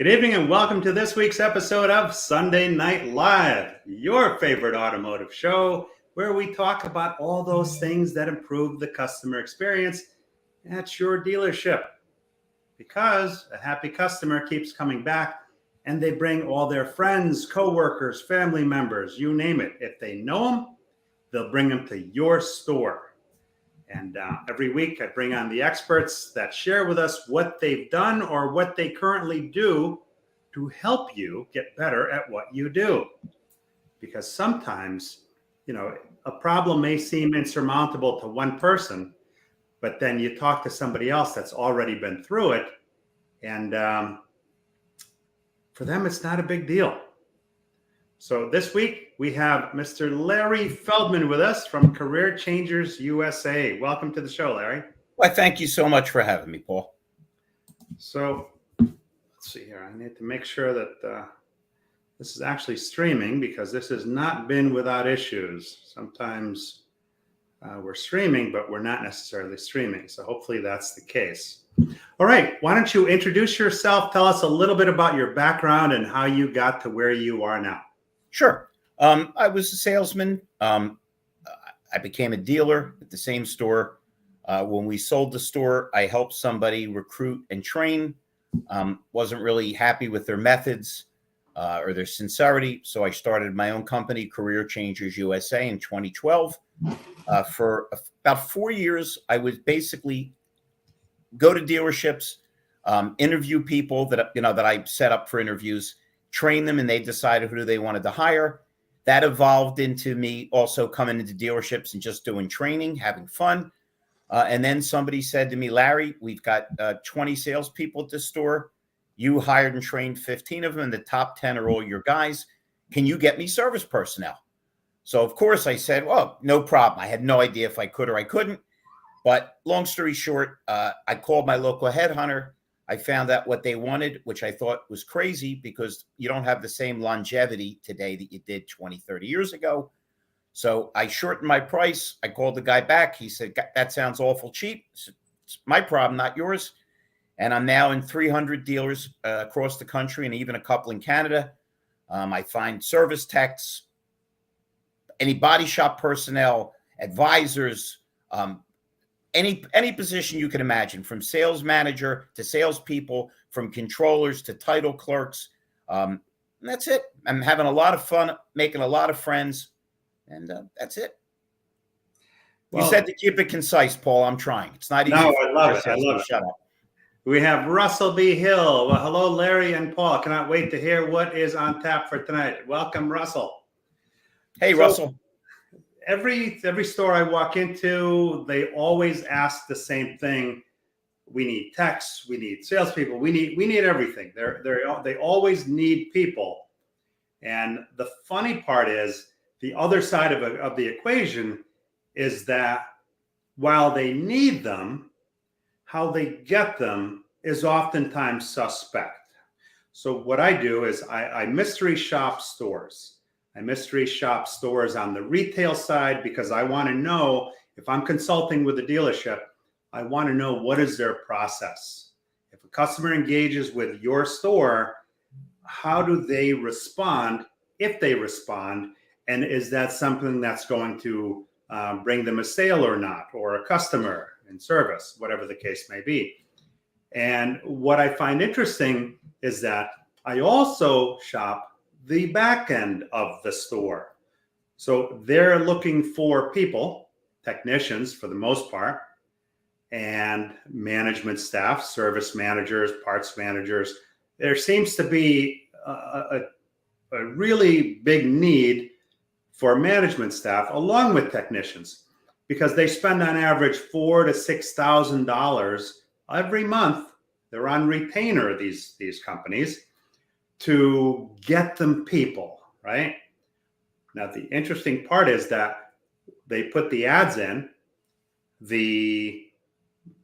Good evening and welcome to this week's episode of Sunday Night Live, your favorite automotive show where we talk about all those things that improve the customer experience at your dealership. Because a happy customer keeps coming back and they bring all their friends, coworkers, family members, you name it. If they know them, they'll bring them to your store. And every week I bring on the experts that share with us what they've done or what they currently do to help you get better at what you do. Because sometimes, a problem may seem insurmountable to one person, but then you talk to somebody else that's already been through it. And for them, it's not a big deal. So this week, we have Mr. Larry Feldman with us from Career Changers USA. Welcome to the show, Larry. Well, thank you so much for having me, Paul. So let's see here. I need to make sure that this is actually streaming because this has not been without issues. Sometimes we're streaming, but we're not necessarily streaming. So hopefully that's the case. All right. Why don't you introduce yourself? Tell us a little bit about your background and how you got to where you are now. Sure. I was a salesman. I became a dealer at the same store. When we sold the store, I helped somebody recruit and train. Wasn't really happy with their methods or their sincerity. So I started my own company, Career Changers USA, in 2012. For about 4 years, I would basically go to dealerships, interview people that I set up for interviews, train them, and they decided who they wanted to hire. That evolved into me also coming into dealerships and just doing training, having fun. And then somebody said to me, Larry, we've got 20 salespeople at this store. You hired and trained 15 of them, and the top 10 are all your guys. Can you get me service personnel? So, of course, I said, well, no problem. I had no idea if I could or I couldn't. But long story short, I called my local headhunter. I found out what they wanted, which I thought was crazy because you don't have the same longevity today that you did 20, 30 years ago. So I shortened my price. I called the guy back. He said, that sounds awful cheap. It's my problem, not yours. And I'm now in 300 dealers across the country and even a couple in Canada. I find service techs, any body shop personnel, advisors, any position you can imagine, from sales manager to salespeople, from controllers to title clerks. And that's it. I'm having a lot of fun, making a lot of friends, and that's it. Well, you said to keep it concise, Paul. I'm trying. It's not easy. No, I love it. I love it. Shut up. We have Russell B. Hill. Well, hello, Larry and Paul. Cannot wait to hear what is on tap for tonight. Welcome, Russell. Hey, Russell. Every store I walk into, they always ask the same thing. We need techs, we need salespeople, we need everything. They always need people. And the funny part is the other side of the equation is that while they need them, how they get them is oftentimes suspect. So what I do is I mystery shop stores. I mystery shop stores on the retail side because I want to know, if I'm consulting with a dealership, I want to know what is their process. If a customer engages with your store, how do they respond, if they respond, and is that something that's going to bring them a sale or not, or a customer in service, whatever the case may be. And what I find interesting is that I also shop the back end of the store. So they're looking for people, technicians for the most part, and management staff, service managers, parts managers. There seems to be a really big need for management staff along with technicians because they spend on average $4,000 to $6,000 every month. They're on retainer, these companies, to get them people, right? Now, the interesting part is that they put the ads in, the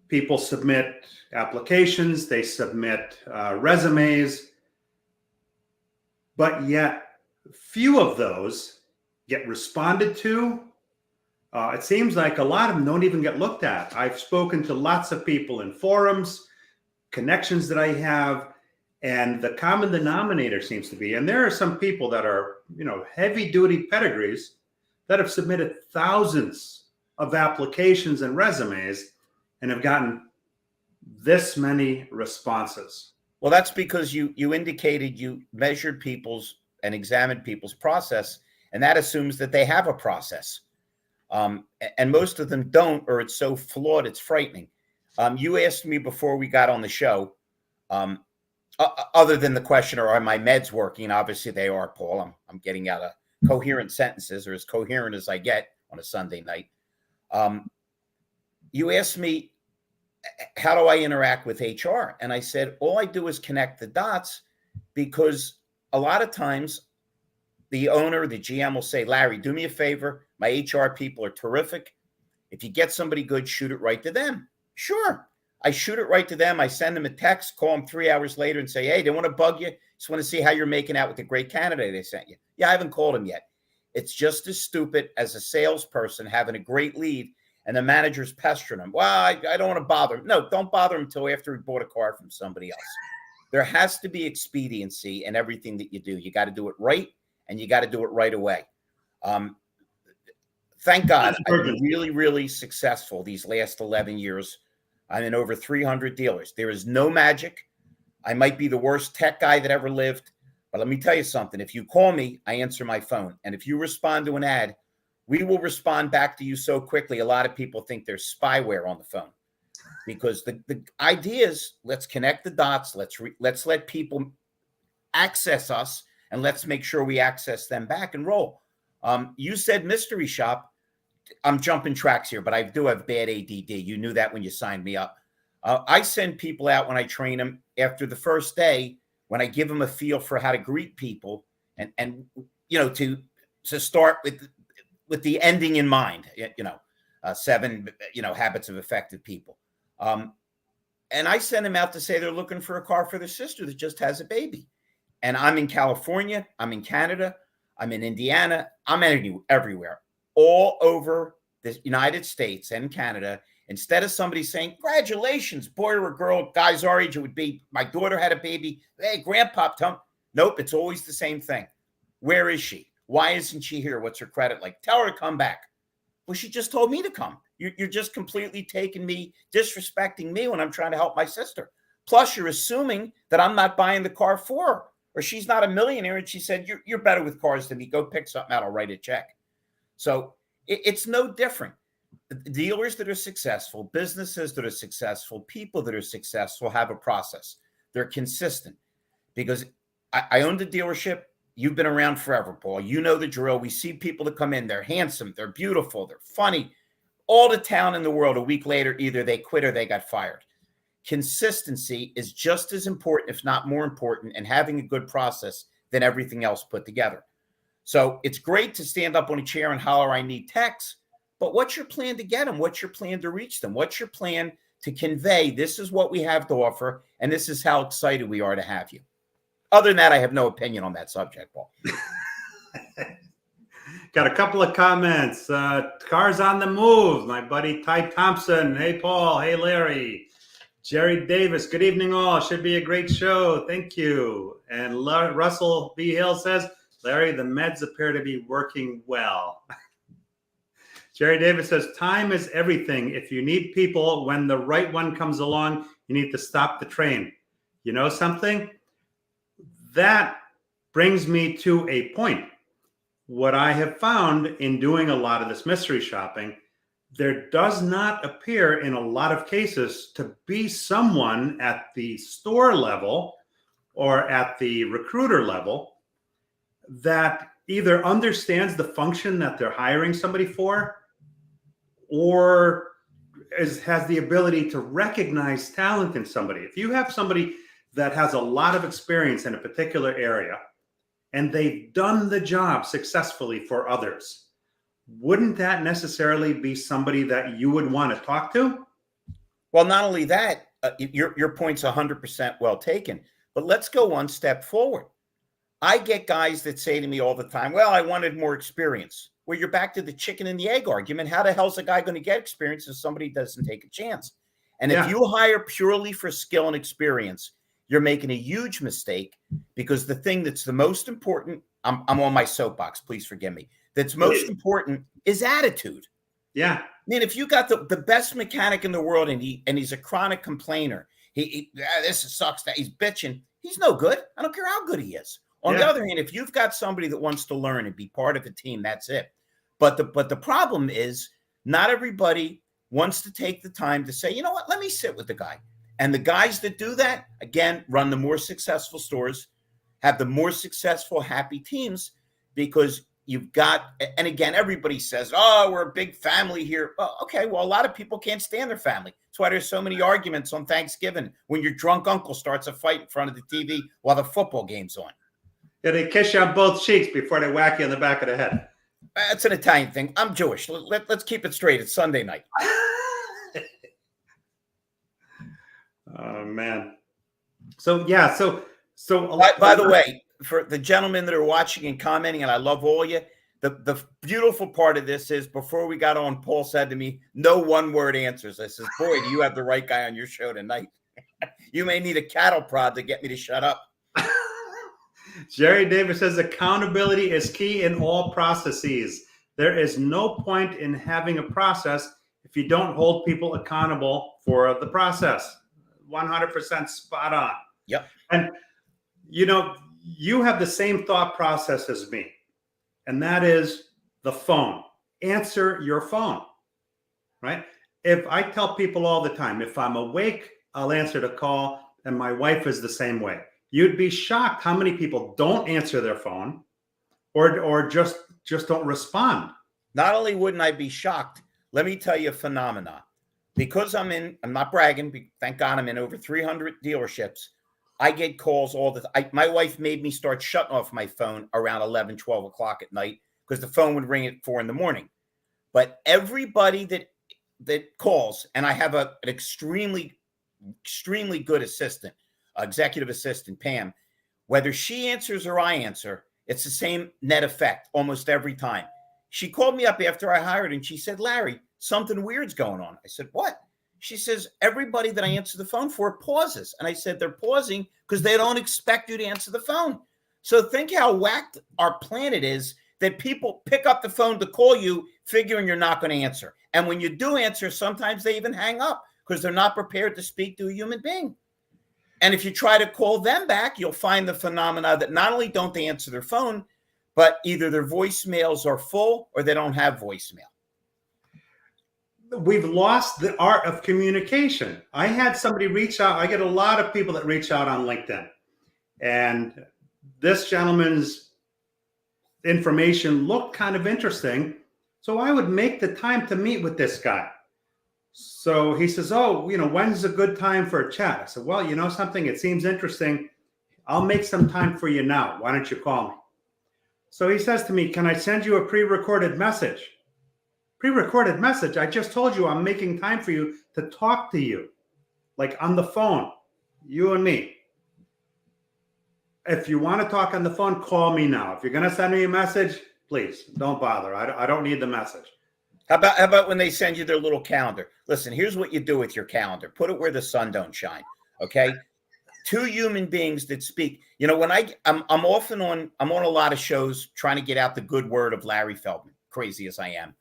people submit applications, they submit resumes, but yet few of those get responded to. It seems like a lot of them don't even get looked at. I've spoken to lots of people in forums, connections that I have, And the common denominator seems to be, and there are some people that are, heavy duty pedigrees that have submitted thousands of applications and resumes and have gotten this many responses. Well, that's because you indicated you measured people's and examined people's process, and that assumes that they have a process. And most of them don't, or it's so flawed, it's frightening. You asked me before we got on the show, other than the question, are my meds working? Obviously they are, Paul. I'm getting out of coherent sentences, or as coherent as I get on a Sunday night. You asked me, how do I interact with HR? And I said, all I do is connect the dots, because a lot of times the owner, the GM will say, Larry, do me a favor. My HR people are terrific. If you get somebody good, shoot it right to them. Sure. I shoot it right to them. I send them a text, call them 3 hours later and say, hey, they want to bug you. Just want to see how you're making out with the great candidate they sent you. Yeah, I haven't called him yet. It's just as stupid as a salesperson having a great lead and the manager's pestering him. Well, I don't want to bother him. No, don't bother him until after he bought a car from somebody else. There has to be expediency in everything that you do. You got to do it right, and you got to do it right away. Thank God I've been really, really successful these last 11 years. I'm in over 300 dealers. There is no magic. I might be the worst tech guy that ever lived, but let me tell you something. If you call me, I answer my phone. And if you respond to an ad, we will respond back to you so quickly. A lot of people think there's spyware on the phone, because the idea is, let's connect the dots. Let's let people access us, and let's make sure we access them back and roll. You said mystery shop. I'm jumping tracks here, but I do have bad ADD. You knew that when you signed me up. I send people out when I train them after the first day, when I give them a feel for how to greet people, and to start with the ending in mind. 7 habits of effective people. And I send them out to say they're looking for a car for their sister that just has a baby. And I'm in California, I'm in Canada, I'm in Indiana, I'm everywhere, all over the United States and Canada. Instead of somebody saying, congratulations, boy or girl, guys our age, it would be, my daughter had a baby. Hey, grandpa, nope, it's always the same thing. Where is she? Why isn't she here? What's her credit like? Tell her to come back. Well, she just told me to come. You're just completely disrespecting me when I'm trying to help my sister. Plus, you're assuming that I'm not buying the car for her, or she's not a millionaire. And she said, you're better with cars than me. Go pick something out. I'll write a check. So it's no different. Dealers that are successful, businesses that are successful, people that are successful have a process. They're consistent, because I owned a dealership. You've been around forever, Paul. You know the drill. We see people that come in. They're handsome. They're beautiful. They're funny. All the talent in the world. A week later, either they quit or they got fired. Consistency is just as important, if not more important, in having a good process than everything else put together. So it's great to stand up on a chair and holler, I need techs. But what's your plan to get them? What's your plan to reach them? What's your plan to convey, this is what we have to offer, and this is how excited we are to have you? Other than that, I have no opinion on that subject, Paul. Got a couple of comments. Cars on the move. My buddy Ty Thompson. Hey, Paul. Hey, Larry. Jerry Davis. Good evening, all. Should be a great show. Thank you. And Russell B. Hill says, Larry, the meds appear to be working well. Jerry Davis says, time is everything. If you need people, when the right one comes along, you need to stop the train. You know something? That brings me to a point. What I have found in doing a lot of this mystery shopping, there does not appear in a lot of cases to be someone at the store level or at the recruiter level that either understands the function that they're hiring somebody for, or has the ability to recognize talent in somebody. If you have somebody that has a lot of experience in a particular area and they've done the job successfully for others, wouldn't that necessarily be somebody that you would want to talk to? Well, not only that, your point's 100% well taken, but let's go one step forward. I get guys that say to me all the time, well, I wanted more experience. Well, you're back to the chicken and the egg argument. How the hell's a guy going to get experience if somebody doesn't take a chance? And if you hire purely for skill and experience, you're making a huge mistake, because the thing that's the most important, I'm on my soapbox, please forgive me, that's most important is attitude. Yeah. I mean, if you got the best mechanic in the world and he's a chronic complainer, this sucks, that he's bitching, he's no good. I don't care how good he is. On the other hand, if you've got somebody that wants to learn and be part of a team, that's it. But the problem is not everybody wants to take the time to say, you know what, let me sit with the guy. And the guys that do that, again, run the more successful stores, have the more successful, happy teams, because you've got, and again, everybody says, oh, we're a big family here. Well, okay, well, a lot of people can't stand their family. That's why there's so many arguments on Thanksgiving when your drunk uncle starts a fight in front of the TV while the football game's on. Yeah, they kiss you on both cheeks before they whack you in the back of the head. That's an Italian thing. I'm Jewish. Let's keep it straight. It's Sunday night. Oh, man. So, yeah. So by the way, for the gentlemen that are watching and commenting, and I love all you, the beautiful part of this is, before we got on, Paul said to me, no one-word answers. I says, boy, do you have the right guy on your show tonight. You may need a cattle prod to get me to shut up. Jerry Davis says accountability is key in all processes. There is no point in having a process if you don't hold people accountable for the process. 100% spot on. Yep. And, you know, you have the same thought process as me, and that is the phone. Answer your phone, right? If I tell people all the time, if I'm awake, I'll answer the call, and my wife is the same way. You'd be shocked how many people don't answer their phone or just don't respond. Not only wouldn't I be shocked, let me tell you a phenomenon. Because I'm not bragging, thank God I'm in over 300 dealerships, I get calls all the time. My wife made me start shutting off my phone around 11, 12 o'clock at night, because the phone would ring at 4 in the morning. But everybody that calls, and I have an extremely good assistant, executive assistant, Pam, whether she answers or I answer, it's the same net effect almost every time. She called me up after I hired, and she said, Larry, something weird's going on. I said, what? She says, everybody that I answer the phone for pauses. And I said, they're pausing because they don't expect you to answer the phone. So think how whacked our planet is, that people pick up the phone to call you figuring you're not going to answer. And when you do answer, sometimes they even hang up because they're not prepared to speak to a human being. And if you try to call them back, you'll find the phenomena that not only don't they answer their phone, but either their voicemails are full or they don't have voicemail. We've lost the art of communication. I had somebody reach out. I get a lot of people that reach out on LinkedIn. And this gentleman's information looked kind of interesting. So I would make the time to meet with this guy. So he says, oh, you know, when's a good time for a chat? I said, well, you know something, it seems interesting. I'll make some time for you now. Why don't you call me? So he says to me, can I send you a pre-recorded message? Pre-recorded message? I just told you I'm making time for you to talk to you, like on the phone, you and me. If you want to talk on the phone, call me now. If you're going to send me a message, please don't bother. I don't need the message. How about when they send you their little calendar? Listen, here's what you do with your calendar. Put it where the sun don't shine. Okay. Two human beings that speak. You know, when I'm often on a lot of shows trying to get out the good word of Larry Feldman, crazy as I am.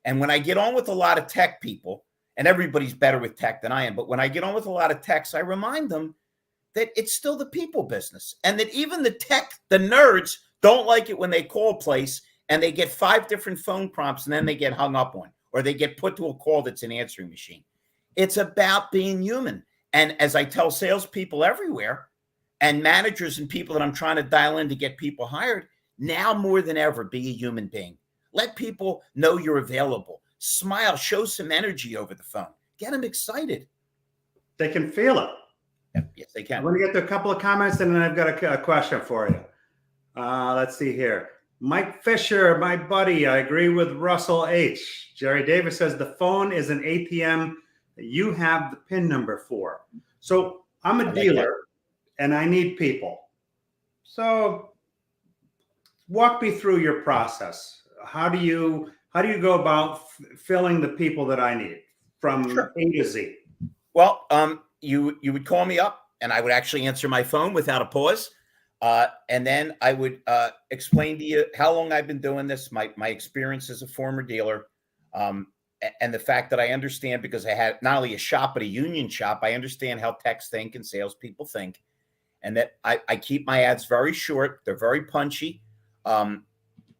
And when I get on with a lot of tech people, and everybody's better with tech than I am, but when I get on with a lot of techs, I remind them that it's still the people business, and that even the nerds don't like it when they call a place and they get 5 different phone prompts and then they get hung up on, or they get put to a call that's an answering machine. It's about being human. And as I tell salespeople everywhere, and managers and people that I'm trying to dial in to get people hired, now more than ever, be a human being. Let people know you're available. Smile, show some energy over the phone. Get them excited. They can feel it. Yes, they can. I'm going to get to a couple of comments, and then I've got a question for you. Let's see here. Mike Fisher, my buddy, I agree with Russell H. Jerry Davis says the phone is an ATM that you have the PIN number for. So I'm a dealer, and I need people. So walk me through your process. How do you go about filling the people that I need from A to Z? Well, you would call me up. and I would actually answer my phone without a pause. And then I would explain to you how long I've been doing this, my experience as a former dealer, and the fact that I understand, because I had not only a shop, but a union shop, I understand how techs think and salespeople think, and that I keep my ads very short. They're very punchy,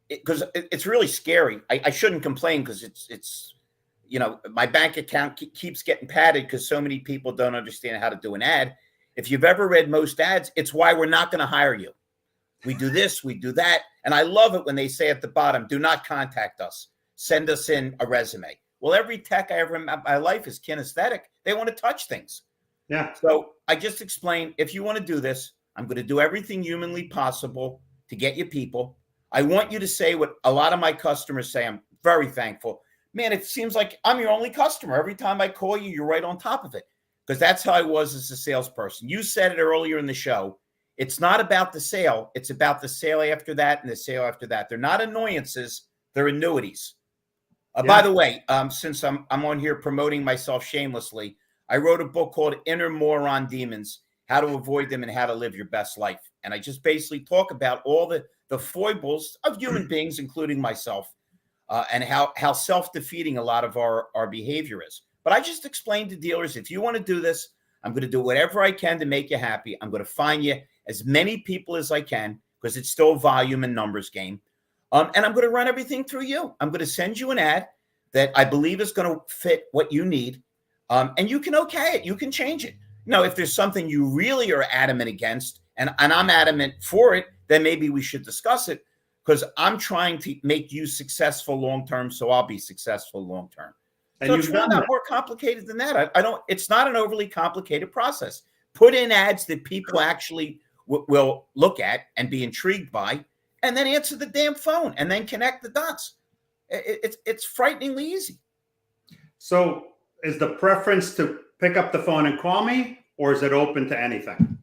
because it's really scary. I shouldn't complain, because it's my bank account keeps getting padded because so many people don't understand how to do an ad. If you've ever read most ads, it's why we're not going to hire you. We do this, we do that. And I love it when they say at the bottom, do not contact us. Send us in a resume. Well, every tech I ever in my life is kinesthetic. They want to touch things. Yeah. So I just explained, if you want to do this, I'm going to do everything humanly possible to get you people. I want you to say what a lot of my customers say. I'm very thankful. Man, it seems like I'm your only customer. Every time I call you, you're right on top of it. Because that's how I was as a salesperson. You said it earlier in the show. It's not about the sale. It's about the sale after that and the sale after that. They're not annoyances. They're annuities. By the way, since I'm on here promoting myself shamelessly, I wrote a book called Inner Moron Demons, How to Avoid Them and How to Live Your Best Life. And I just basically talk about all the foibles of human beings, including myself, and how self-defeating a lot of our behavior is. But I just explained to dealers, if you want to do this, I'm going to do whatever I can to make you happy. I'm going to find you as many people as I can, because it's still a volume and numbers game. And I'm going to run everything through you. I'm going to send you an ad that I believe is going to fit what you need. And you can okay it. You can change it. If there's something you really are adamant against, and I'm adamant for it, then maybe we should discuss it, because I'm trying to make you successful long-term, so I'll be successful long-term. So it's really not more complicated than that. It's not an overly complicated process. Put in ads that people actually will look at and be intrigued by, and then answer the damn phone, and then connect the dots. It's frighteningly easy. So is the preference to pick up the phone and call me, or is it open to anything?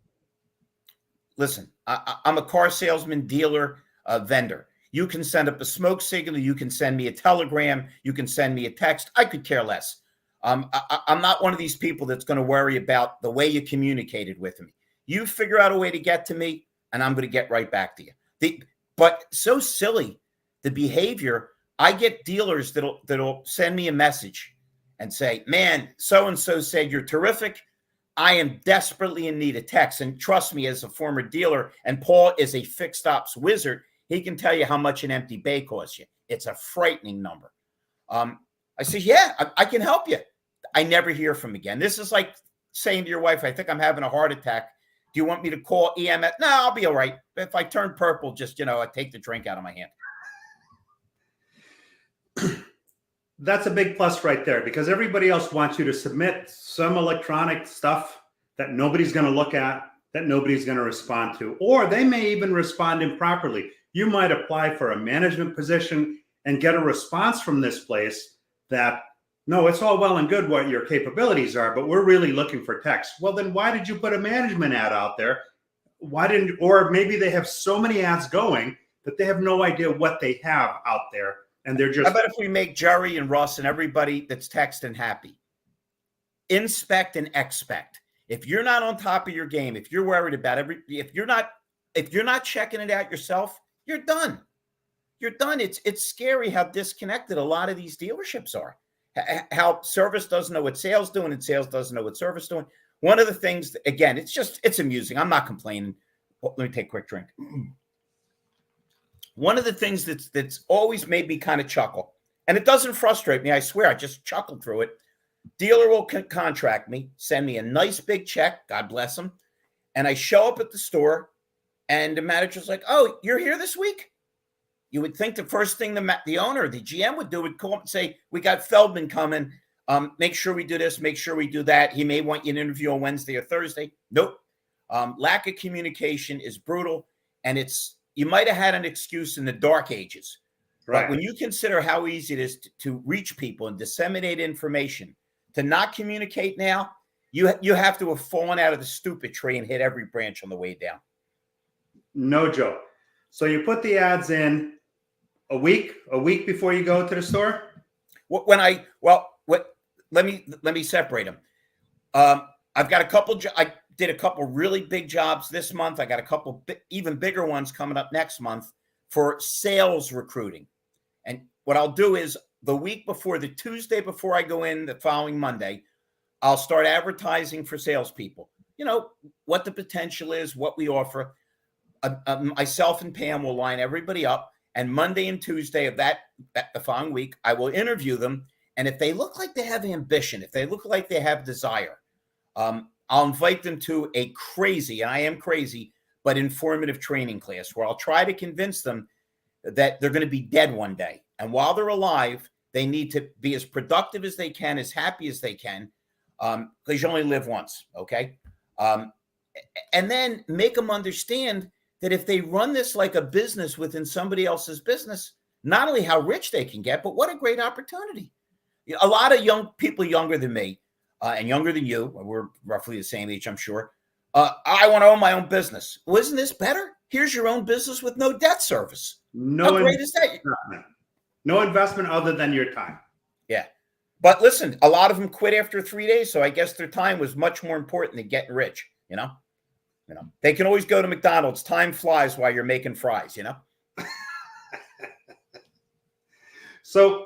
Listen, I'm a car salesman, dealer, vendor. You can send up a smoke signal. You can send me a telegram. You can send me a text. I could care less. I'm not one of these people that's going to worry about the way you communicated with me. You figure out a way to get to me, and I'm going to get right back to you. But so silly, the behavior. I get dealers that'll send me a message and say, man, so-and-so said you're terrific. I am desperately in need of techs. And trust me, as a former dealer, and Paul is a fixed ops wizard, he can tell you how much an empty bay costs you. It's a frightening number. I say, yeah, I can help you. I never hear from him again. This is like saying to your wife, I think I'm having a heart attack. Do you want me to call EMS? No, I'll be all right. If I turn purple, just, I take the drink out of my hand. That's a big plus right there, because everybody else wants you to submit some electronic stuff that nobody's going to look at, that nobody's going to respond to, or they may even respond improperly. You might apply for a management position and get a response from this place that, no, it's all well and good what your capabilities are, but we're really looking for techs. Well, then why did you put a management ad out there? Or maybe they have so many ads going that they have no idea what they have out there. And they're just. How about if we make Jerry and Russ and everybody that's texting happy? Inspect and expect. If you're not on top of your game, if you're worried about if you're not checking it out yourself, you're done. You're done. It's scary how disconnected a lot of these dealerships are. How service doesn't know what sales doing, and sales doesn't know what service doing. One of the things, again, it's amusing. I'm not complaining. Let me take a quick drink. One of the things that's always made me kind of chuckle, and it doesn't frustrate me, I swear, I just chuckled through it. Dealer will contract me, send me a nice big check, God bless them, and I show up at the store, and the manager's like, oh, you're here this week? You would think the first thing the owner, the GM would do would call up and say, we got Feldman coming, make sure we do this, make sure we do that. He may want you to interview on Wednesday or Thursday. Nope. Lack of communication is brutal, and you might have had an excuse in the dark ages. Right. But when you consider how easy it is to reach people and disseminate information, to not communicate now, you have to have fallen out of the stupid tree and hit every branch on the way down. No joke. So you put the ads in a week before you go to the store? Let me separate them. I've got a couple. did a couple really big jobs this month. I got a couple even bigger ones coming up next month for sales recruiting. And what I'll do is the week before, the Tuesday before I go in the following Monday, I'll start advertising for salespeople. You know, what the potential is, what we offer. Myself and Pam will line everybody up. And Monday and Tuesday of the following week, I will interview them. And if they look like they have ambition, if they look like they have desire, I'll invite them to a crazy, and I am crazy, but informative training class where I'll try to convince them that they're going to be dead one day. And while they're alive, they need to be as productive as they can, as happy as they can, because you only live once, okay? And then make them understand that if they run this like a business within somebody else's business, not only how rich they can get, but what a great opportunity. A lot of young people younger than me and younger than you, we're roughly the same age, I'm sure. I want to own my own business. Well, isn't this better? Here's your own business with no debt service. How great is that? No investment other than your time. Yeah. But listen, a lot of them quit after 3 days. So I guess their time was much more important than getting rich, you know? They can always go to McDonald's. Time flies while you're making fries, you know? So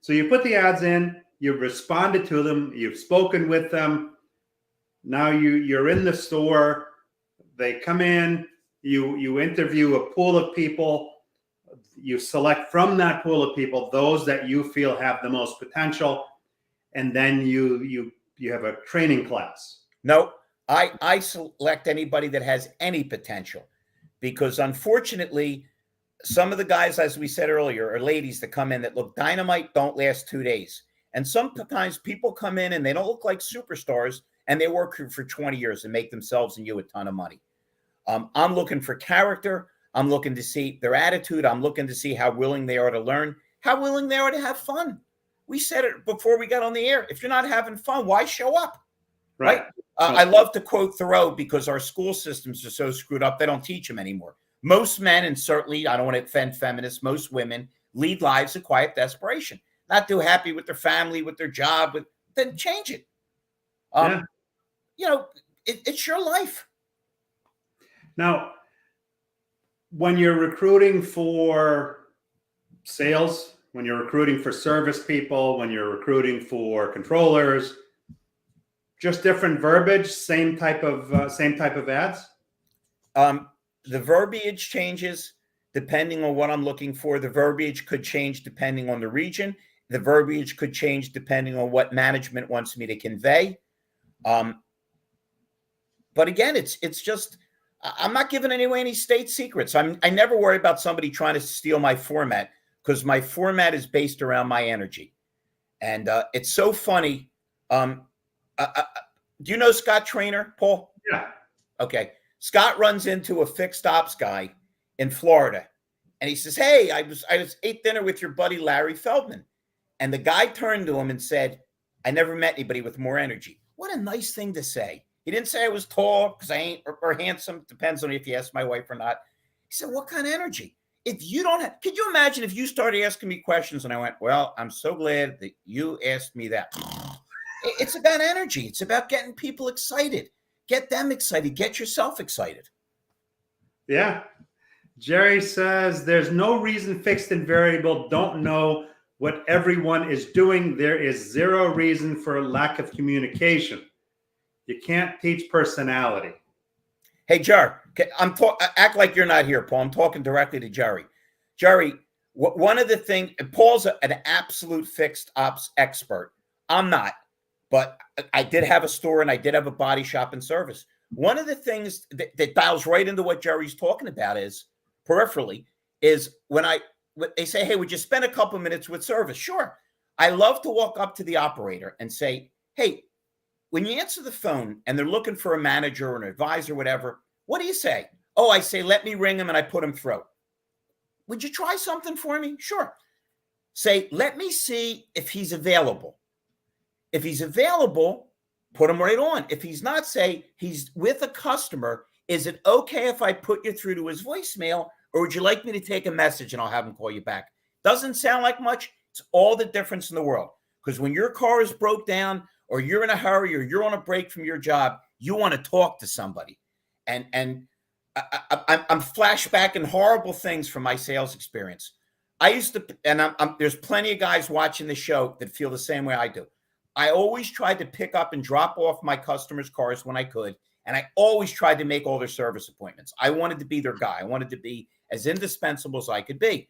you put the ads in, you've responded to them, you've spoken with them. Now you're in the store. They come in, you interview a pool of people. You select from that pool of people those that you feel have the most potential, and then you have a training class. No, I select anybody that has any potential, because unfortunately, some of the guys, as we said earlier, are ladies that come in that look dynamite, don't last 2 days. And sometimes people come in and they don't look like superstars, and they work for 20 years and make themselves and you a ton of money. I'm looking for character. I'm looking to see their attitude. I'm looking to see how willing they are to learn, how willing they are to have fun. We said it before we got on the air. If you're not having fun, why show up? Right? I love to quote Thoreau, because our school systems are so screwed up, they don't teach them anymore. Most men, and certainly I don't want to offend feminists, most women lead lives of quiet desperation. Not too happy with their family, with their job, then change it. It's your life. Now, when you're recruiting for sales, when you're recruiting for service people, when you're recruiting for controllers, just different verbiage, same type of ads? The verbiage changes depending on what I'm looking for. The verbiage could change depending on the region. The verbiage could change depending on what management wants me to convey. But again, it's just, I'm not giving away any state secrets. I never worry about somebody trying to steal my format, because my format is based around my energy. And it's so funny. Do you know Scott Trainer, Paul? Yeah. Okay. Scott runs into a fixed ops guy in Florida, and he says, "Hey, I ate dinner with your buddy Larry Feldman." And the guy turned to him and said, "I never met anybody with more energy." What a nice thing to say. He didn't say I was tall, because I ain't, or handsome. Depends on if you ask my wife or not. He said, "What kind of energy?" If you don't have, could you imagine if you started asking me questions and I went, "Well, I'm so glad that you asked me that." It's about energy. It's about getting people excited. Get them excited. Get yourself excited. Yeah. Jerry says, there's no reason fixed and variable don't know what everyone is doing. There is zero reason for lack of communication. You can't teach personality. Hey, Jerry, act like you're not here, Paul. I'm talking directly to Jerry. Jerry, one of the things, Paul's an absolute fixed ops expert. I'm not, but I did have a store and I did have a body shop and service. One of the things that dials right into what Jerry's talking about is, peripherally, is when they say, "Hey, would you spend a couple minutes with service?" Sure. I love to walk up to the operator and say, "Hey, when you answer the phone and they're looking for a manager or an advisor, whatever, what do you say?" "Oh, I say, let me ring him," and I put him through. "Would you try something for me?" "Sure." Say, "Let me see if he's available." If he's available, put him right on. If he's not, say, "He's with a customer. Is it okay if I put you through to his voicemail, or would you like me to take a message and I'll have him call you back?" Doesn't sound like much. It's all the difference in the world. Because when your car is broke down, or you're in a hurry, or you're on a break from your job, You want to talk to somebody. And I'm flashbacking horrible things from my sales experience. I used to, and there's plenty of guys watching the show that feel the same way I do. I always tried to pick up and drop off my customers' cars when I could. And I always tried to make all their service appointments. I wanted to be their guy. I wanted to be as indispensable as I could be.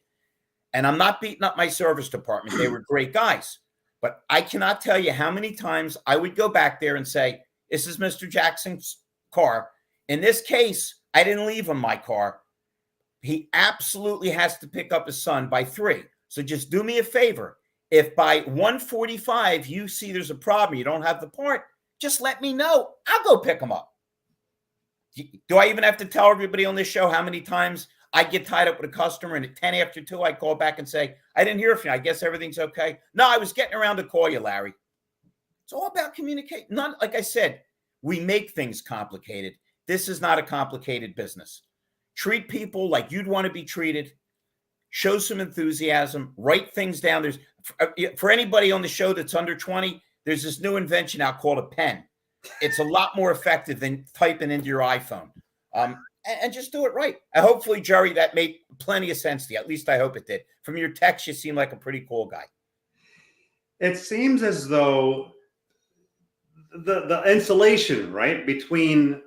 And I'm not beating up my service department. They were great guys. But I cannot tell you how many times I would go back there and say, this is Mr. Jackson's car. In this case, I didn't leave him my car. He absolutely has to pick up his son by 3. So just do me a favor. If by 1:45 you see there's a problem, you don't have the part, just let me know. I'll go pick him up. Do I even have to tell everybody on this show how many times I get tied up with a customer and at 10 after 2, I call back and say, I didn't hear from you. I guess everything's okay. No, I was getting around to call you, Larry. It's all about communicating. Like I said, we make things complicated. This is not a complicated business. Treat people like you'd want to be treated. Show some enthusiasm. Write things down. There's for anybody on the show that's under 20, there's this new invention out called a pen. It's a lot more effective than typing into your iPhone. And just do it right. And hopefully, Jerry, that made plenty of sense to you. At least I hope it did. From your text, you seem like a pretty cool guy. It seems as though the insulation, right, between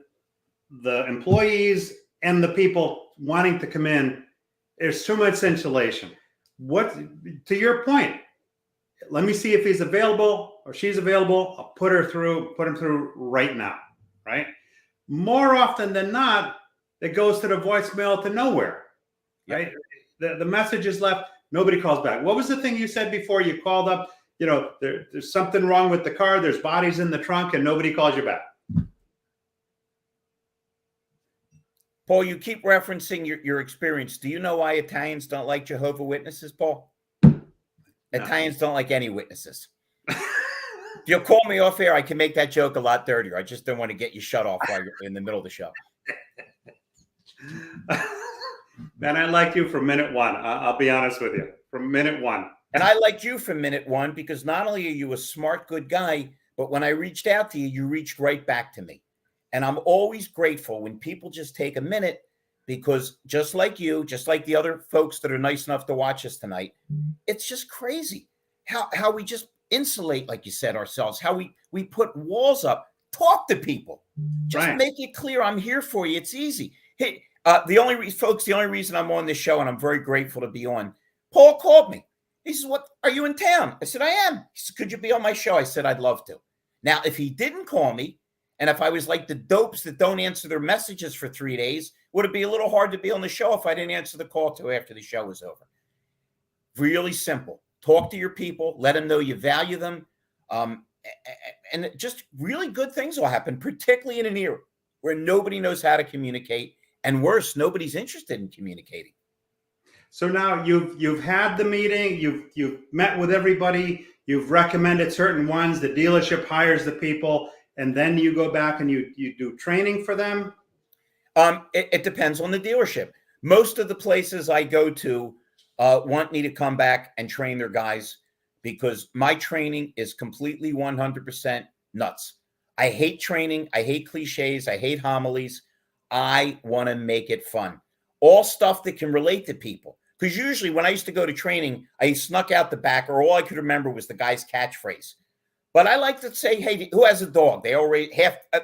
the employees and the people wanting to come in, there's too much insulation. What, to your point, let me see if he's available or she's available. I'll put him through right now, right? More often than not, it goes to the voicemail to nowhere, right? Yep. The message is left. Nobody calls back. What was the thing you said before you called up? You know, there's something wrong with the car. There's bodies in the trunk and nobody calls you back. Paul, you keep referencing your experience. Do you know why Italians don't like Jehovah's Witnesses, Paul? No. Italians don't like any witnesses. If you'll call me off air, I can make that joke a lot dirtier. I just don't want to get you shut off while you're in the middle of the show. Man, I like you from minute one. I'll be honest with you. From minute one. And I liked you from minute one because not only are you a smart, good guy, but when I reached out to you, you reached right back to me. And I'm always grateful when people just take a minute because just like you, just like the other folks that are nice enough to watch us tonight, it's just crazy how we just insulate, like you said, ourselves, how we put walls up. Talk to people. Just right. Make it clear I'm here for you. It's easy. Hey, the only reason I'm on this show, and I'm very grateful to be on, Paul called me. He says, "What, are you in town?" I said, "I am." He said, "Could you be on my show?" I said, "I'd love to." Now, if he didn't call me, and if I was like the dopes that don't answer their messages for 3 days, would it be a little hard to be on the show if I didn't answer the call till after the show was over? Really simple. Talk to your people. Let them know you value them. And just really good things will happen, particularly in an era where nobody knows how to communicate. And worse, nobody's interested in communicating. So now you've had the meeting, you've met with everybody, you've recommended certain ones, the dealership hires the people, and then you go back and you do training for them? It depends on the dealership. Most of the places I go to want me to come back and train their guys because my training is completely 100% nuts. I hate training. I hate cliches. I hate homilies. I want to make it fun. All stuff that can relate to people. Because usually when I used to go to training, I snuck out the back or all I could remember was the guy's catchphrase. But I like to say, hey, who has a dog? They all raise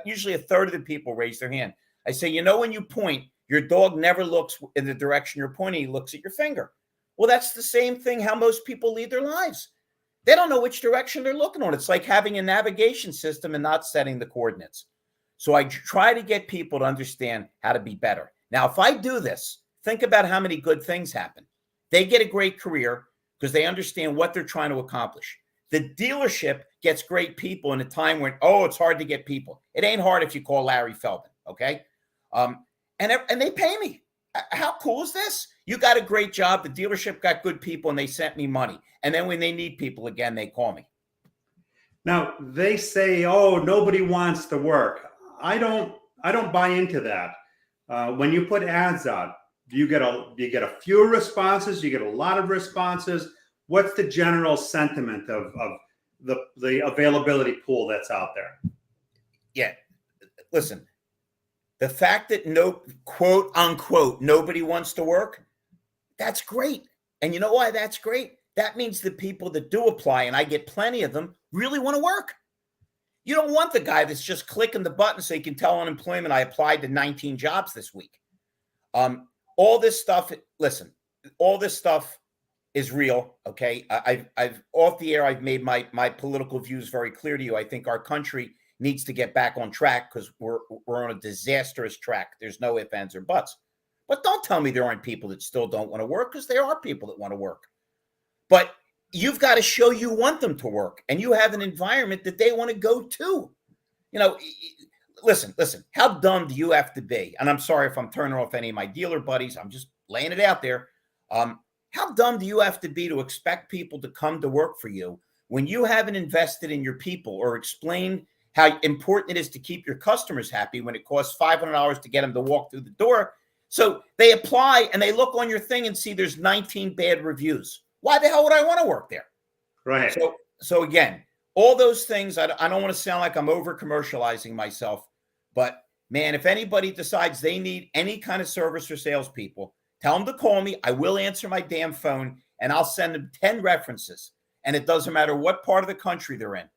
usually a third of the people raise their hand. I say, when you point, your dog never looks in the direction you're pointing. He looks at your finger. Well, that's the same thing how most people lead their lives. They don't know which direction they're looking on. It's like having a navigation system and not setting the coordinates. So I try to get people to understand how to be better. Now, if I do this, think about how many good things happen. They get a great career because they understand what they're trying to accomplish. The dealership gets great people in a time when, it's hard to get people. It ain't hard if you call Larry Feldman, okay? And they pay me. How cool is this? You got a great job. The dealership got good people, and they sent me money. And then when they need people again, they call me. Now, they say, nobody wants to work. I don't buy into that. When you put ads out, do you get a few responses? Do you get a lot of responses? What's the general sentiment of the availability pool that's out there? Yeah. listen, the fact that no, quote unquote, nobody wants to work, that's great. And you know why that's great? That means the people that do apply, and I get plenty of them, really want to work. You don't want the guy that's just clicking the button so he can tell unemployment, I applied to 19 jobs this week. All this stuff, listen, all this stuff is real. Okay. I've off the air, I've made my political views very clear to you. I think our country needs to get back on track because we're on a disastrous track. There's no ifs, ands, or buts. But don't tell me there aren't people that still don't want to work, because there are people that want to work. But you've got to show you want them to work, and you have an environment that they want to go to. You know, listen, how dumb do you have to be? And I'm sorry if I'm turning off any of my dealer buddies. I'm just laying it out there. How dumb do you have to be to expect people to come to work for you when you haven't invested in your people or explained how important it is to keep your customers happy when it costs $500 to get them to walk through the door? So they apply and they look on your thing and see there's 19 bad reviews. Why the hell would I want to work there? Right. So again, all those things, I don't want to sound like I'm over commercializing myself, but man, if anybody decides they need any kind of service or salespeople, tell them to call me. I will answer my damn phone, and I'll send them 10 references. And it doesn't matter what part of the country they're in.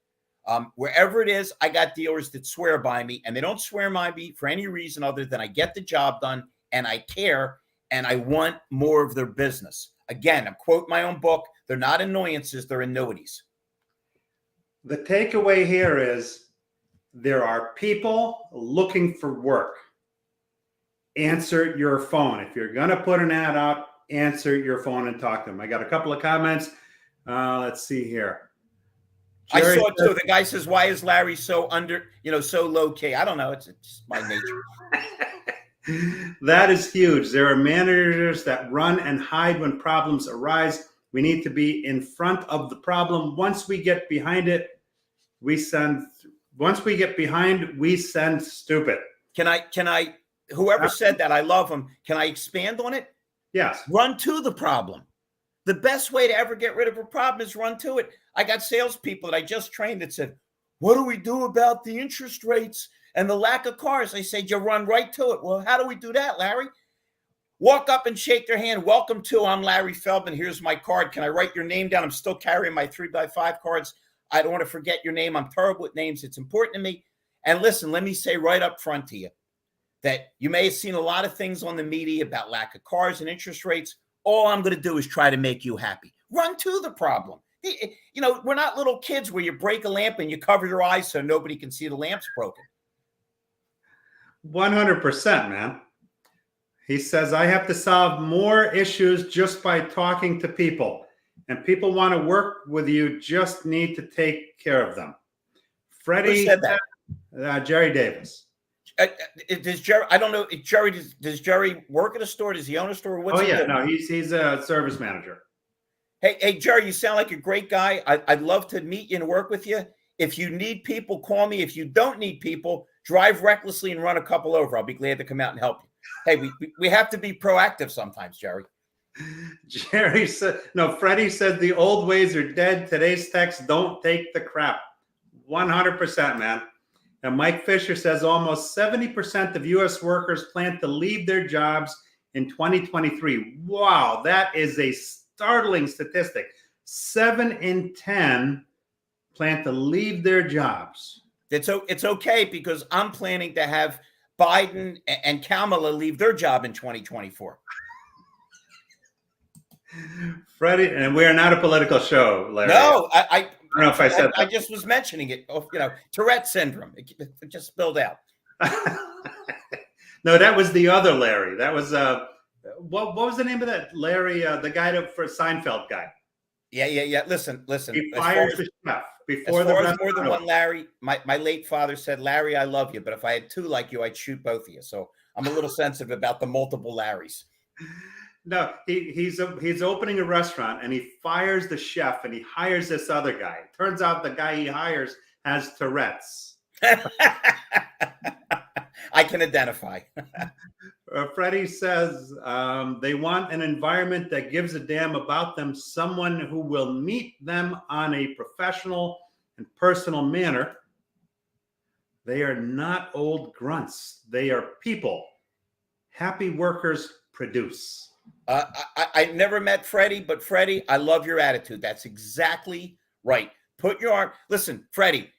Wherever it is, I got dealers that swear by me, and they don't swear by me for any reason other than I get the job done and I care and I want more of their business. Again, I'm quoting my own book. They're not annoyances, they're annuities. The takeaway here is there are people looking for work. Answer your phone. If you're going to put an ad out, answer your phone and talk to them. I got a couple of comments. Let's see here. Jerry, I saw it too. The guy says, why is Larry so so low key? I don't know. It's my nature. That is huge. There are managers that run and hide when problems arise. We need to be in front of the problem. Once we get behind it, we send stupid. Can I, whoever said that, I love him. Can I expand on it? Yes. Run to the problem. The best way to ever get rid of a problem is run to it. I got salespeople that I just trained that said, what do we do about the interest rates and the lack of cars? I said, you run right to it. Well, how do we do that, Larry? Walk up and shake their hand. Welcome to, I'm Larry Feldman. Here's my card. Can I write your name down? I'm still carrying my 3x5 cards. I don't want to forget your name. I'm terrible with names. It's important to me. And listen, let me say right up front to you that you may have seen a lot of things on the media about lack of cars and interest rates. All I'm going to do is try to make you happy. Run to the problem. You know, we're not little kids where you break a lamp and you cover your eyes so nobody can see the lamp's broken. 100%, man. He says, I have to solve more issues just by talking to people. And people want to work with you, just need to take care of them. Freddie said that? Jerry Davis. Does Jerry? I don't know. Does Jerry work at a store? Does he own a store? What's he doing? No, he's a service manager. Hey, Jerry, you sound like a great guy. I'd love to meet you and work with you. If you need people, call me. If you don't need people, drive recklessly and run a couple over. I'll be glad to come out and help you. Hey, we have to be proactive sometimes, Jerry. Jerry said, no, Freddie said the old ways are dead. Today's techs don't take the crap. 100%, man. And Mike Fisher says almost 70% of U.S. workers plan to leave their jobs in 2023. Wow, that is a startling statistic. 7 in 10 plan to leave their jobs. It's okay because I'm planning to have Biden and Kamala leave their job in 2024. Freddie, and we are not a political show, Larry. No, I don't know if I said that. I just was mentioning it. Tourette syndrome. It just spilled out. No, that was the other Larry. That was what was the name of that Larry? The guy for Seinfeld guy. Yeah. Listen. He fired the chef before as more than one Larry. My late father said, Larry, I love you, but if I had two like you, I'd shoot both of you. So I'm a little sensitive about the multiple Larrys. No, he's opening a restaurant and he fires the chef and he hires this other guy. Turns out the guy he hires has Tourette's. I can identify. Freddie says they want an environment that gives a damn about them, someone who will meet them on a professional and personal manner. They are not old grunts. They are people. Happy workers produce. I never met Freddie, but Freddie, I love your attitude. That's exactly right. Put your arm. Listen, Freddie,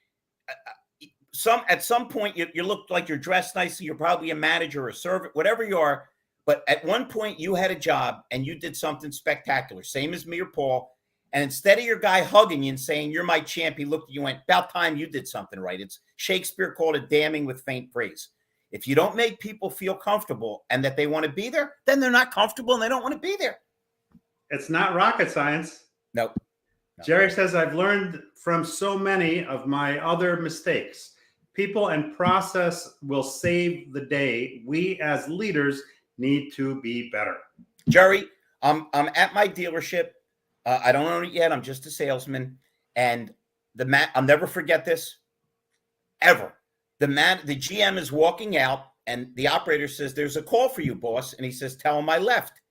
at some point you look like you're dressed nicely. You're probably a manager or a servant, whatever you are. But at one point you had a job and you did something spectacular, same as me or Paul. And instead of your guy hugging you and saying, "You're my champ," he looked at you and went, "About time you did something right." It's Shakespeare called it damning with faint praise. If you don't make people feel comfortable and that they want to be there, then they're not comfortable and they don't want to be there. It's not rocket science. Nope. Jerry says, I've learned from so many of my other mistakes. People and process will save the day. We as leaders need to be better. Jerry, I'm at my dealership. I don't own it yet. I'm just a salesman. And I'll never forget this, ever. The GM is walking out and the operator says, "There's a call for you, boss." And he says, "Tell him I left."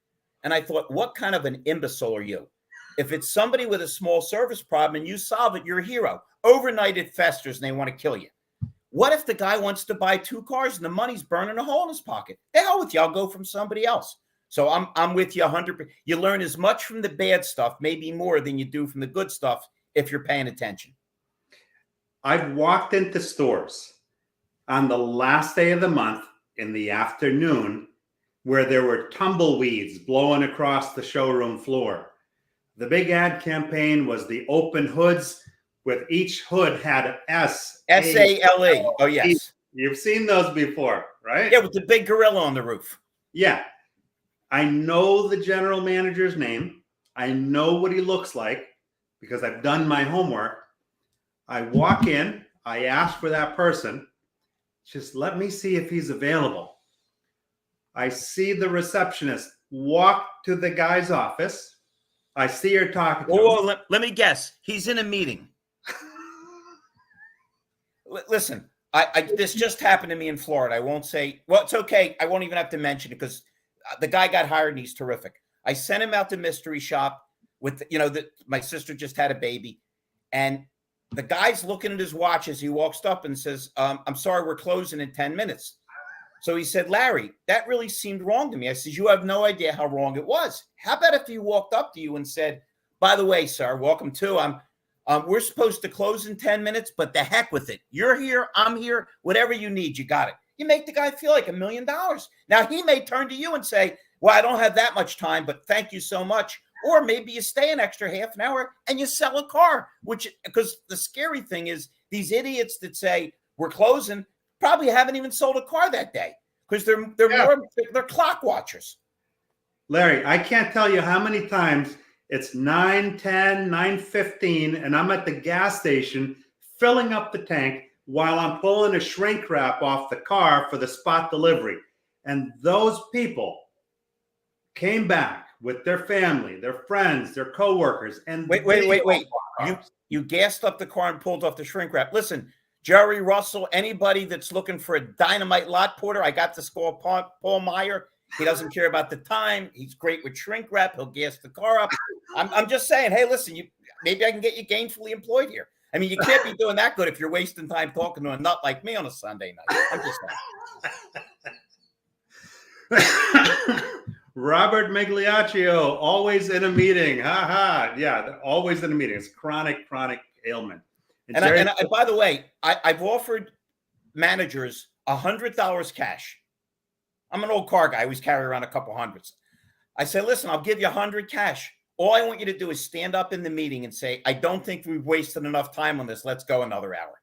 And I thought, what kind of an imbecile are you? If it's somebody with a small service problem and you solve it, you're a hero. Overnight it festers and they want to kill you. What if the guy wants to buy 2 cars and the money's burning a hole in his pocket? The hell with you. I'll go from somebody else. So I'm with you 100%. You learn as much from the bad stuff, maybe more than you do from the good stuff if you're paying attention. I've walked into stores on the last day of the month in the afternoon where there were tumbleweeds blowing across the showroom floor. The big ad campaign was the open hoods, with each hood had SALE. Oh, yes. You've seen those before, right? Yeah, with the big gorilla on the roof. Yeah. I know the general manager's name. I know what he looks like because I've done my homework. I walk in, I ask for that person. Just let me see if he's available. I see the receptionist walk to the guy's office. I see her talking to him. Let me guess. He's in a meeting. Listen, this just happened to me in Florida. I won't say, well, it's okay. I won't even have to mention it because the guy got hired and he's terrific. I sent him out to mystery shop with, my sister just had a baby. And the guy's looking at his watch as he walks up and says, "I'm sorry, we're closing in 10 minutes. So he said, "Larry, that really seemed wrong to me." I said, "You have no idea how wrong it was. How about if he walked up to you and said, 'By the way, sir, welcome to, we're supposed to close in 10 minutes, but the heck with it. You're here, I'm here, whatever you need, you got it.'" You make the guy feel like $1 million. Now he may turn to you and say, "Well, I don't have that much time, but thank you so much." Or maybe you stay an extra half an hour and you sell a car, because the scary thing is these idiots that say we're closing probably haven't even sold a car that day because they're clock watchers. Larry, I can't tell you how many times it's 9:10, 9:15, and I'm at the gas station filling up the tank while I'm pulling a shrink wrap off the car for the spot delivery. And those people came back with their family, their friends, their coworkers. And wait. You gassed up the car and pulled off the shrink wrap. Listen, Jerry Russell, anybody that's looking for a dynamite lot porter, I got this call, Paul Meijer. He doesn't care about the time. He's great with shrink wrap. He'll gas the car up. I'm just saying, hey, listen, maybe I can get you gainfully employed here. I mean, you can't be doing that good if you're wasting time talking to a nut like me on a Sunday night. I'm just saying. Robert Migliaccio, always in a meeting. Ha ha. Yeah, always in a meeting. It's chronic ailment. And by the way, I've offered managers $100 cash. I'm an old car guy. I always carry around a couple hundreds. I say, "Listen, I'll give you 100 cash. All I want you to do is stand up in the meeting and say, 'I don't think we've wasted enough time on this. Let's go another hour.'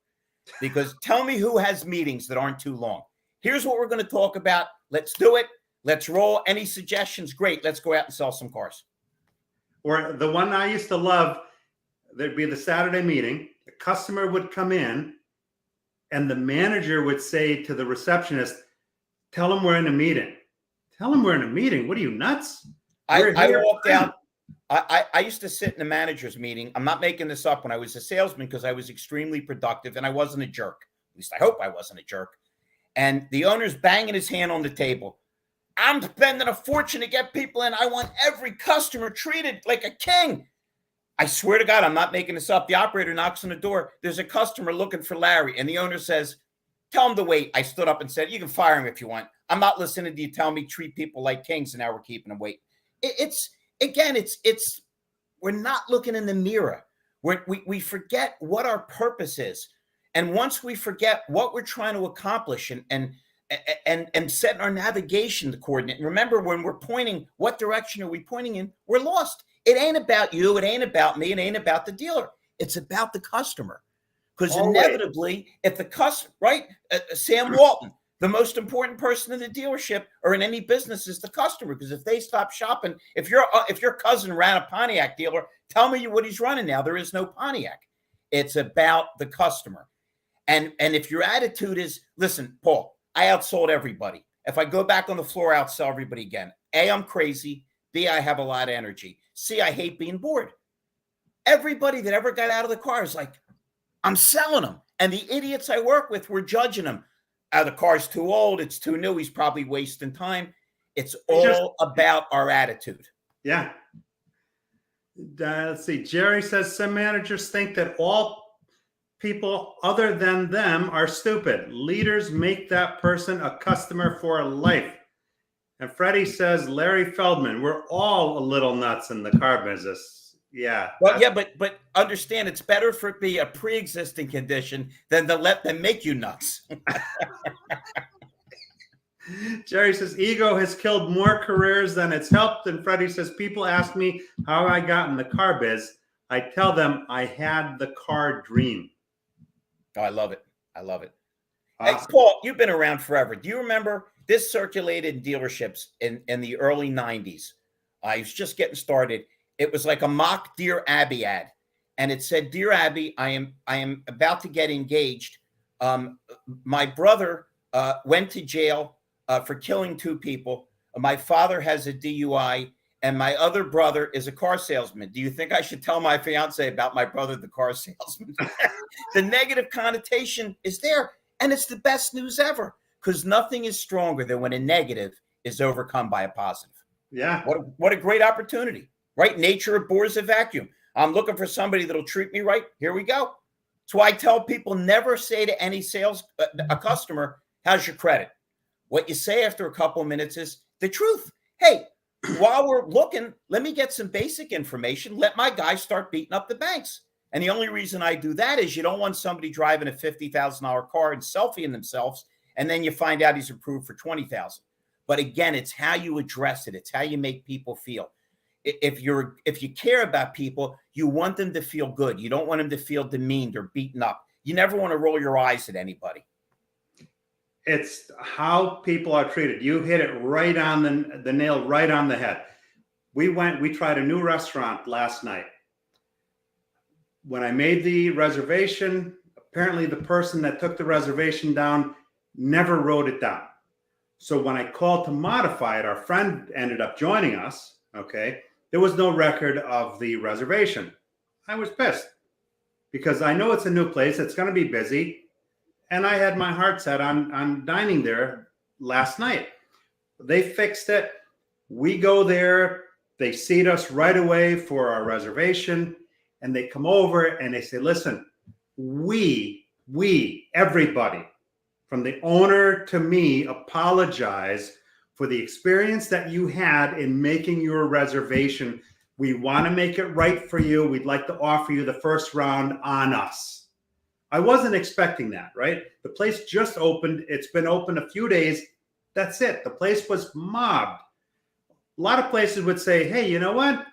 Because tell me who has meetings that aren't too long. Here's what we're going to talk about. Let's do it. Let's roll. Any suggestions? Great. Let's go out and sell some cars." Or the one I used to love, there'd be the Saturday meeting. The customer would come in and the manager would say to the receptionist, "Tell him we're in a meeting." Tell him we're in a meeting. What are you, nuts? I walked out. I used to sit in a manager's meeting. I'm not making this up, when I was a salesman, because I was extremely productive and I wasn't a jerk. At least I hope I wasn't a jerk. And the owner's banging his hand on the table. "I'm spending a fortune to get people in. I want every customer treated like a king." I swear to God, I'm not making this up. The operator knocks on the door. There's a customer looking for Larry. And the owner says, Tell him to wait. I stood up and said, you can fire him if you want. I'm not listening to you tell me treat people like kings, and now we're keeping them waiting. It's we're not looking in the mirror. We forget what our purpose is. And once we forget what we're trying to accomplish and set our navigation coordinate, and remember, when we're pointing, what direction are we pointing in? We're lost. It ain't about you. It ain't about me. It ain't about the dealer. It's about the customer. Because inevitably, if the customer, right, Sam Walton, the most important person in the dealership or in any business is the customer. Because if they stop shopping, if your cousin ran a Pontiac dealer, tell me what he's running now. There is no Pontiac. It's about the customer. And if your attitude is, listen, Paul, I outsold everybody. If I go back on the floor, I outsell everybody again. A, I'm crazy. B, I have a lot of energy. C, I hate being bored. Everybody that ever got out of the car is like, I'm selling them. And the idiots I work with were judging them. The car's too old. It's too new. He's probably wasting time. It's all about our attitude. Yeah. Let's see. Jerry says some managers think that all people other than them are stupid. Leaders make that person a customer for life. And Freddie says, Larry Feldman, we're all a little nuts in the car business. Yeah. Well, yeah, but understand, it's better for it to be a pre-existing condition than to let them make you nuts. Jerry says, ego has killed more careers than it's helped. And Freddie says, people ask me how I got in the car biz. I tell them I had the car dream. Oh, I love it. I love it. Awesome. Hey, Paul, you've been around forever. Do you remember this circulated in dealerships in the early 90s? I was just getting started. It was like a mock Dear Abby ad. And it said, Dear Abby, I am about to get engaged. My brother went to jail for killing 2 people. My father has a DUI, and my other brother is a car salesman. Do you think I should tell my fiance about my brother, the car salesman? The negative connotation is there, and it's the best news ever, because nothing is stronger than when a negative is overcome by a positive. Yeah. What a great opportunity, right? Nature abhors a vacuum. I'm looking for somebody that'll treat me right. Here we go. That's why I tell people, never say to any a customer, how's your credit? What you say after a couple of minutes is the truth. Hey, while we're looking, let me get some basic information. Let my guys start beating up the banks. And the only reason I do that is you don't want somebody driving a $50,000 car and selfieing themselves, and then you find out he's approved for $20,000. But again, it's how you address it. It's how you make people feel. If you care about people, you want them to feel good. You don't want them to feel demeaned or beaten up. You never want to roll your eyes at anybody. It's how people are treated. You hit it right on the nail, right on the head. We tried a new restaurant last night. When I made the reservation, apparently the person that took the reservation down never wrote it down. So when I called to modify it, our friend ended up joining us. Okay. There was no record of the reservation. I was pissed because I know it's a new place. It's going to be busy. And I had my heart set on dining there last night. They fixed it. We go there. They seat us right away for our reservation. And they come over and they say, listen, everybody, from the owner to me, apologize for the experience that you had in making your reservation. We want to make it right for you. We'd like to offer you the first round on us. I wasn't expecting that, right? The place just opened. It's been open a few days. That's it. The place was mobbed. A lot of places would say, hey, you know what?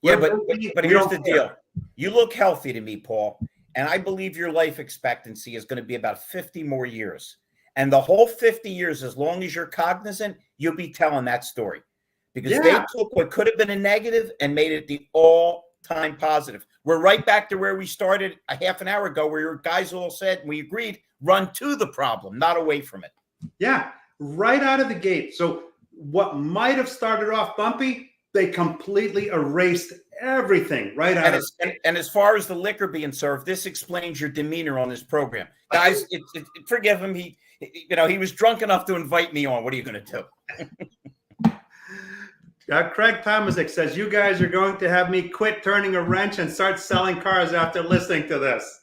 Yeah, but here's the deal. You look healthy to me, Paul, and I believe your life expectancy is going to be about 50 more years. And the whole 50 years, as long as you're cognizant, you'll be telling that story. Because they took what could have been a negative and made it the all-time positive. We're right back to where we started a half an hour ago, where your guys all said, and we agreed, run to the problem, not away from it. Yeah, right out of the gate. So what might have started off bumpy, they completely erased everything right out of it. And as far as the liquor being served, this explains your demeanor on this program. Guys, forgive him. He was drunk enough to invite me on. What are you going to do? Craig Tomasic says, you guys are going to have me quit turning a wrench and start selling cars after listening to this.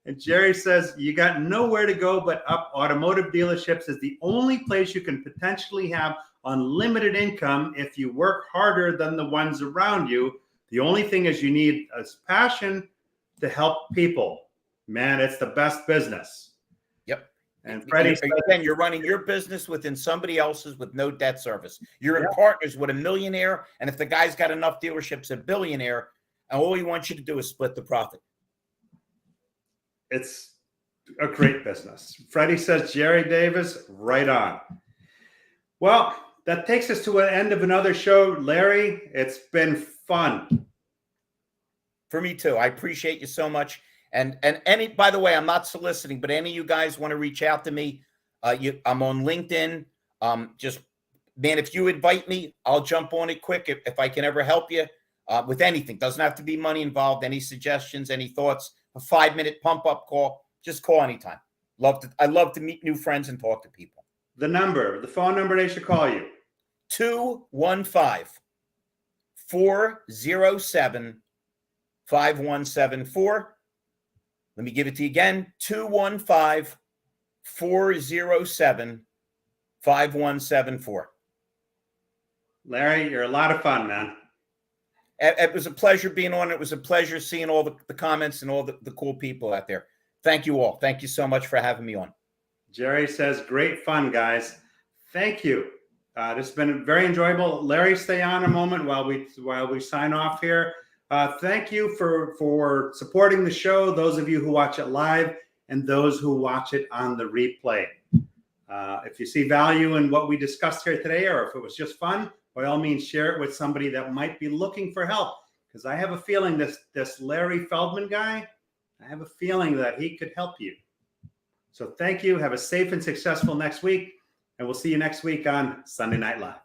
And Jerry says, you got nowhere to go but up. Automotive dealerships is the only place you can potentially have unlimited income if you work harder than the ones around you. The only thing is you need a passion to help people. Man, it's the best business. Yep. And Freddie says, again, you're running your business within somebody else's with no debt service. You're in partners with a millionaire, and if the guy's got enough dealerships, a billionaire, and all he wants you to do is split the profit. It's a great business. Freddie says, Jerry Davis, right on. Well, that takes us to an end of another show. Larry, it's been fun. For me too. I appreciate you so much. And any, by the way, I'm not soliciting, but any of you guys want to reach out to me, I'm on LinkedIn. Just, man, if you invite me, I'll jump on it quick if I can ever help you with anything. Doesn't have to be money involved. Any suggestions, any thoughts, a 5-minute pump up call, just call anytime. I love to meet new friends and talk to people. The phone number they should call you. 215-407-5174. Let me give it to you again. 215-407-5174. Larry, you're a lot of fun, man. It was a pleasure being on. It was a pleasure seeing all the comments and all the cool people out there. Thank you all. Thank you so much for having me on. Jerry says, great fun, guys. Thank you. This has been very enjoyable. Larry, stay on a moment while we sign off here. Thank you for supporting the show, those of you who watch it live and those who watch it on the replay. If you see value in what we discussed here today, or if it was just fun, by all means, share it with somebody that might be looking for help. Because I have a feeling this Larry Feldman guy, I have a feeling that he could help you. So thank you. Have a safe and successful next week. And we'll see you next week on Sunday Night Live.